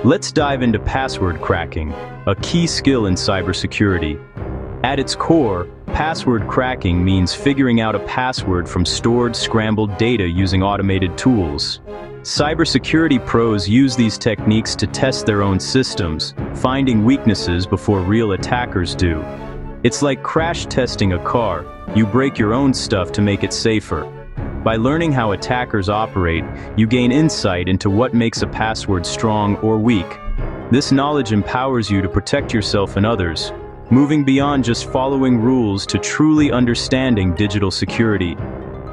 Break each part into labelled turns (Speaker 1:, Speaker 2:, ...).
Speaker 1: Let's dive into password cracking, a key skill in cybersecurity. At its core, password cracking means figuring out a password from stored, scrambled data using automated tools. Cybersecurity pros use these techniques to test their own systems, finding weaknesses before real attackers do. It's like crash testing a car. You break your own stuff to make it safer. By learning how attackers operate, you gain insight into what makes a password strong or weak. This knowledge empowers you to protect yourself and others, moving beyond just following rules to truly understanding digital security.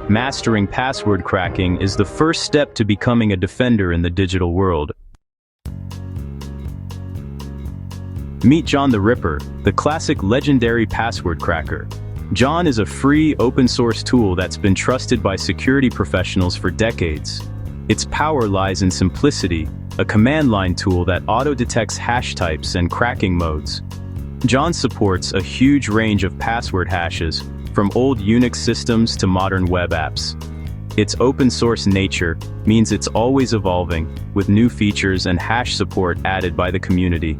Speaker 1: Mastering password cracking is the first step to becoming a defender in the digital world. Meet John the Ripper, the classic legendary password cracker. John is a free, open-source tool that's been trusted by security professionals for decades. Its power lies in simplicity, a command line tool that auto-detects hash types and cracking modes. John supports a huge range of password hashes, from old Unix systems to modern web apps. Its open-source nature means it's always evolving, with new features and hash support added by the community.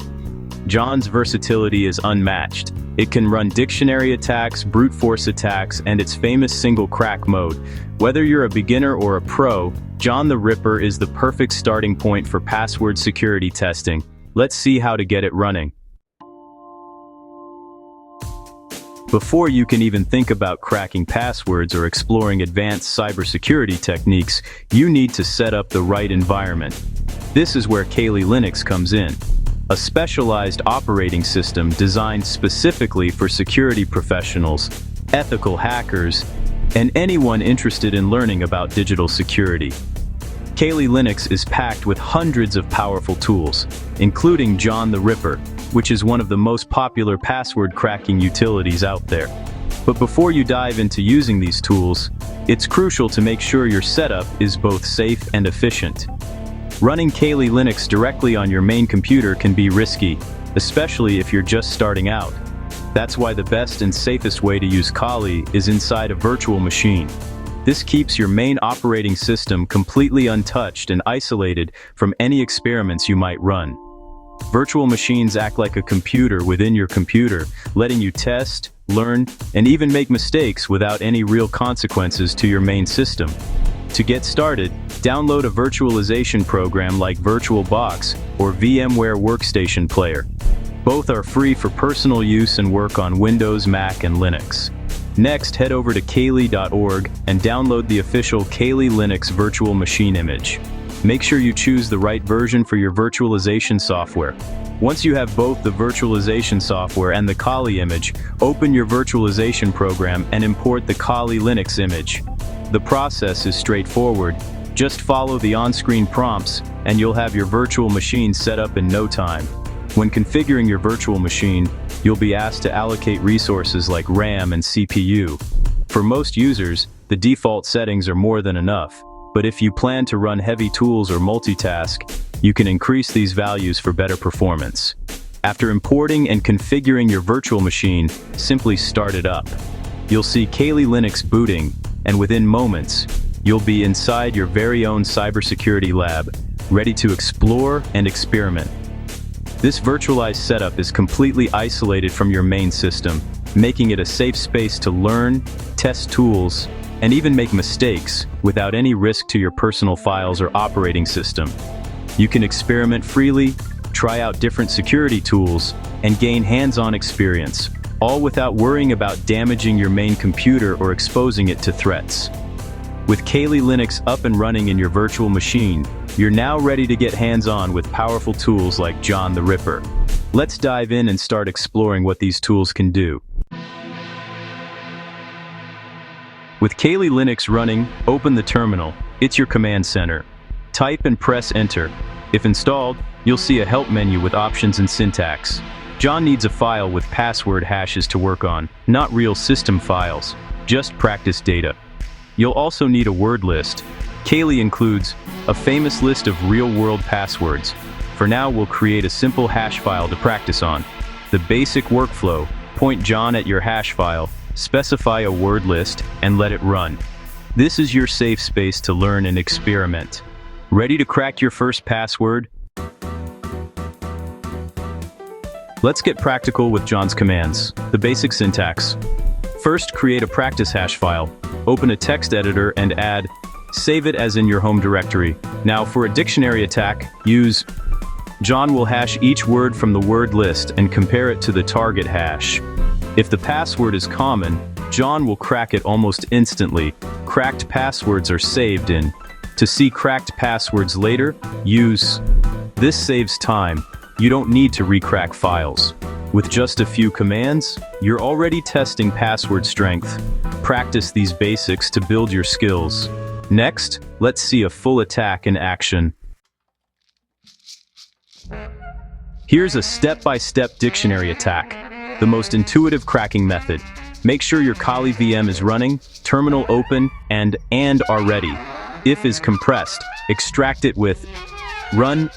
Speaker 1: John's versatility is unmatched. It can run dictionary attacks, brute force attacks, and its famous single crack mode. Whether you're a beginner or a pro, John the Ripper is the perfect starting point for password security testing. Let's see how to get it running. Before you can even think about cracking passwords or exploring advanced cybersecurity techniques, you need to set up the right environment. This is where Kali Linux comes in. A specialized operating system designed specifically for security professionals, ethical hackers, and anyone interested in learning about digital security. Kali Linux is packed with hundreds of powerful tools, including John the Ripper, which is one of the most popular password cracking utilities out there. But before you dive into using these tools, it's crucial to make sure your setup is both safe and efficient. Running Kali Linux directly on your main computer can be risky, especially if you're just starting out. That's why the best and safest way to use Kali is inside a virtual machine. This keeps your main operating system completely untouched and isolated from any experiments you might run. Virtual machines act like a computer within your computer, letting you test, learn, and even make mistakes without any real consequences to your main system. To get started, download a virtualization program like VirtualBox or VMware Workstation Player. Both are free for personal use and work on Windows, Mac, and Linux. Next, head over to kali.org and download the official Kali Linux virtual machine image. Make sure you choose the right version for your virtualization software. Once you have both the virtualization software and the Kali image, open your virtualization program and import the Kali Linux image. The process is straightforward. Just follow the on-screen prompts, and you'll have your virtual machine set up in no time. When configuring your virtual machine, you'll be asked to allocate resources like RAM and CPU. For most users, the default settings are more than enough, but if you plan to run heavy tools or multitask, you can increase these values for better performance. After importing and configuring your virtual machine, simply start it up. You'll see Kali Linux booting, and within moments, you'll be inside your very own cybersecurity lab, ready to explore and experiment. This virtualized setup is completely isolated from your main system, making it a safe space to learn, test tools, and even make mistakes without any risk to your personal files or operating system. You can experiment freely, try out different security tools, and gain hands-on experience, all without worrying about damaging your main computer or exposing it to threats. With Kali Linux up and running in your virtual machine, you're now ready to get hands-on with powerful tools like John the Ripper. Let's dive in and start exploring what these tools can do. With Kali Linux running, open the terminal. It's your command center. Type and press enter. If installed, you'll see a help menu with options and syntax. John needs a file with password hashes to work on, not real system files, just practice data. You'll also need a word list. Kali includes a famous list of real-world passwords. For now, we'll create a simple hash file to practice on. The basic workflow: point John at your hash file, specify a word list, and let it run. This is your safe space to learn and experiment. Ready to crack your first password? Let's get practical with John's commands. The basic syntax. First, create a practice hash file. Open a text editor and add, save it as in your home directory. Now for a dictionary attack, use John will hash each word from the word list and compare it to the target hash. If the password is common, John will crack it almost instantly. Cracked passwords are saved in. To see cracked passwords later, use. This saves time. You don't need to recrack files. With just a few commands, you're already testing password strength. Practice these basics to build your skills. Next, let's see a full attack in action. Here's a step-by-step dictionary attack, the most intuitive cracking method. Make sure your Kali VM is running, terminal open, and are ready. If is compressed, extract it with run.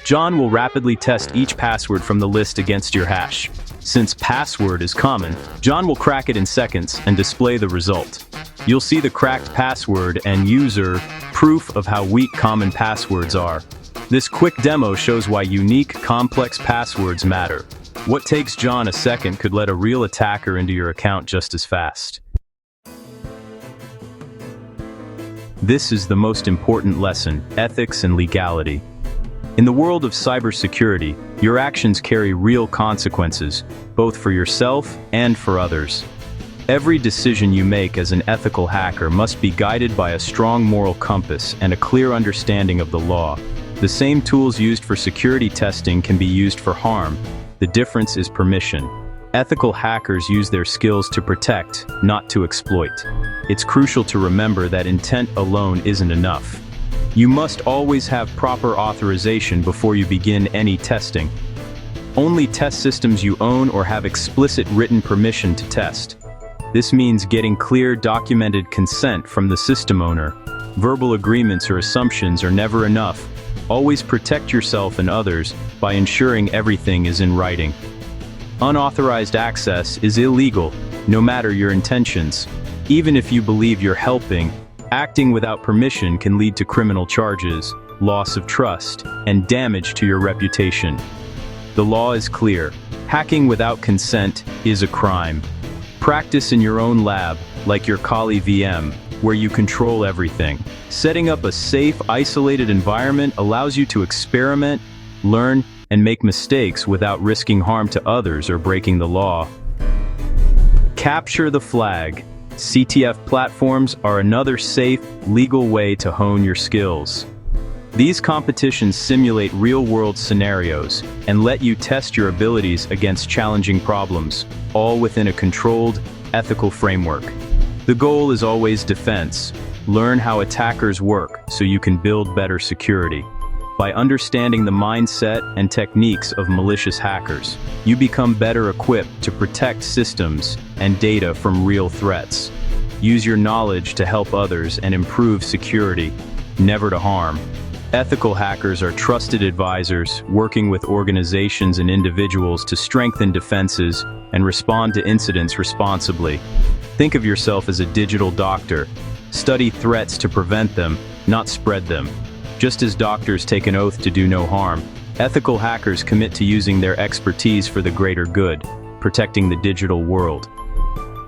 Speaker 1: John will rapidly test each password from the list against your hash. Since password is common, John will crack it in seconds and display the result. You'll see the cracked password and user proof of how weak common passwords are. This quick demo shows why unique, complex passwords matter. What takes John a second could let a real attacker into your account just as fast. This is the most important lesson: ethics and legality. In the world of cybersecurity, your actions carry real consequences, both for yourself and for others. Every decision you make as an ethical hacker must be guided by a strong moral compass and a clear understanding of the law. The same tools used for security testing can be used for harm. The difference is permission. Ethical hackers use their skills to protect, not to exploit. It's crucial to remember that intent alone isn't enough. You must always have proper authorization before you begin any testing. Only test systems you own or have explicit written permission to test. This means getting clear, documented consent from the system owner. Verbal agreements or assumptions are never enough. Always protect yourself and others by ensuring everything is in writing. Unauthorized access is illegal, no matter your intentions. Even if you believe you're helping, acting without permission can lead to criminal charges, loss of trust, and damage to your reputation. The law is clear. Hacking without consent is a crime. Practice in your own lab, like your Kali VM, where you control everything. Setting up a safe, isolated environment allows you to experiment, learn, and make mistakes without risking harm to others or breaking the law. Capture the flag. CTF platforms are another safe, legal way to hone your skills. These competitions simulate real-world scenarios and let you test your abilities against challenging problems, all within a controlled, ethical framework. The goal is always defense. Learn how attackers work so you can build better security. By understanding the mindset and techniques of malicious hackers, you become better equipped to protect systems and data from real threats. Use your knowledge to help others and improve security, never to harm. Ethical hackers are trusted advisors working with organizations and individuals to strengthen defenses and respond to incidents responsibly. Think of yourself as a digital doctor. Study threats to prevent them, not spread them. Just as doctors take an oath to do no harm, ethical hackers commit to using their expertise for the greater good, protecting the digital world.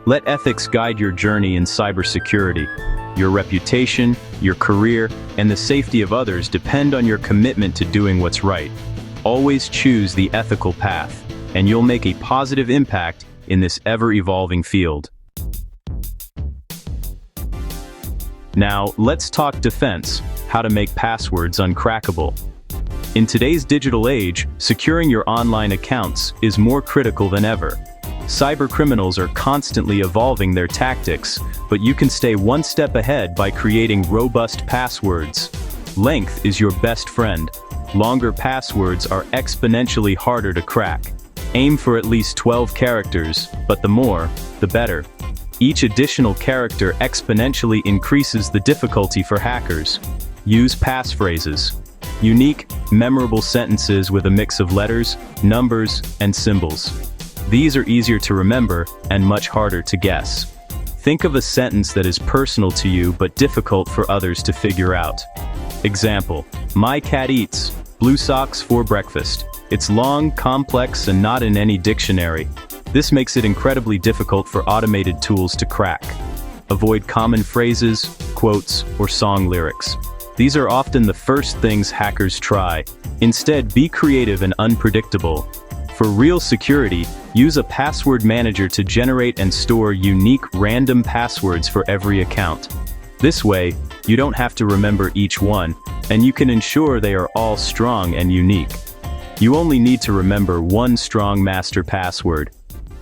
Speaker 1: Let ethics guide your journey in cybersecurity. Your reputation, your career, and the safety of others depend on your commitment to doing what's right. Always choose the ethical path, and you'll make a positive impact in this ever-evolving field. Now, let's talk defense, how to make passwords uncrackable. In today's digital age, securing your online accounts is more critical than ever. Cybercriminals are constantly evolving their tactics, but you can stay one step ahead by creating robust passwords. Length is your best friend. Longer passwords are exponentially harder to crack. Aim for at least 12 characters, but the more, the better. Each additional character exponentially increases the difficulty for hackers. Use passphrases. Unique, memorable sentences with a mix of letters, numbers, and symbols. These are easier to remember and much harder to guess. Think of a sentence that is personal to you but difficult for others to figure out. Example: my cat eats blue socks for breakfast. It's long, complex, and not in any dictionary. This makes it incredibly difficult for automated tools to crack. Avoid common phrases, quotes, or song lyrics. These are often the first things hackers try. Instead, be creative and unpredictable. For real security, use a password manager to generate and store unique random passwords for every account. This way, you don't have to remember each one, and you can ensure they are all strong and unique. You only need to remember one strong master password.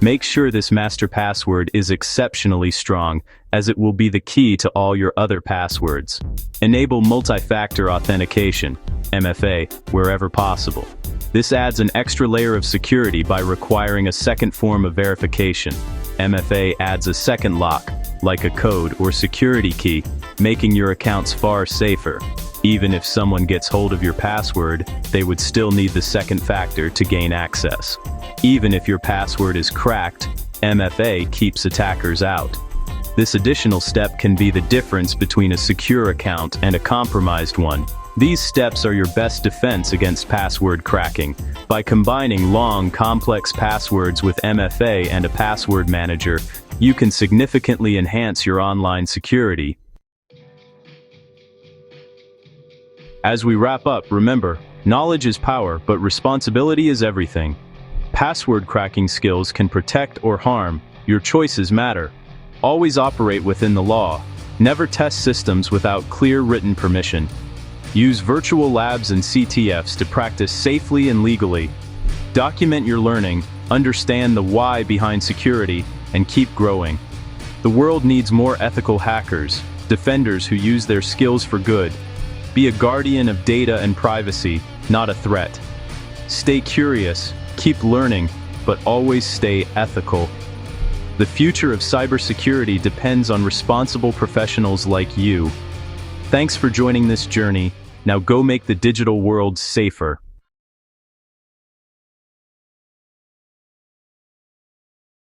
Speaker 1: Make sure this master password is exceptionally strong, as it will be the key to all your other passwords. Enable multi-factor authentication, MFA, wherever possible. This adds an extra layer of security by requiring a second form of verification. MFA adds a second lock, like a code or security key, making your accounts far safer. Even if someone gets hold of your password, they would still need the second factor to gain access. Even if your password is cracked, MFA keeps attackers out. This additional step can be the difference between a secure account and a compromised one. These steps are your best defense against password cracking. By combining long, complex passwords with MFA and a password manager, you can significantly enhance your online security. As we wrap up, remember, knowledge is power, but responsibility is everything. Password cracking skills can protect or harm. Your choices matter. Always operate within the law. Never test systems without clear written permission. Use virtual labs and CTFs to practice safely and legally. Document your learning, understand the why behind security, and keep growing. The world needs more ethical hackers, defenders who use their skills for good. Be a guardian of data and privacy, not a threat. Stay curious, keep learning, but always stay ethical. The future of cybersecurity depends on responsible professionals like you. Thanks for joining this journey. Now go make the digital world safer.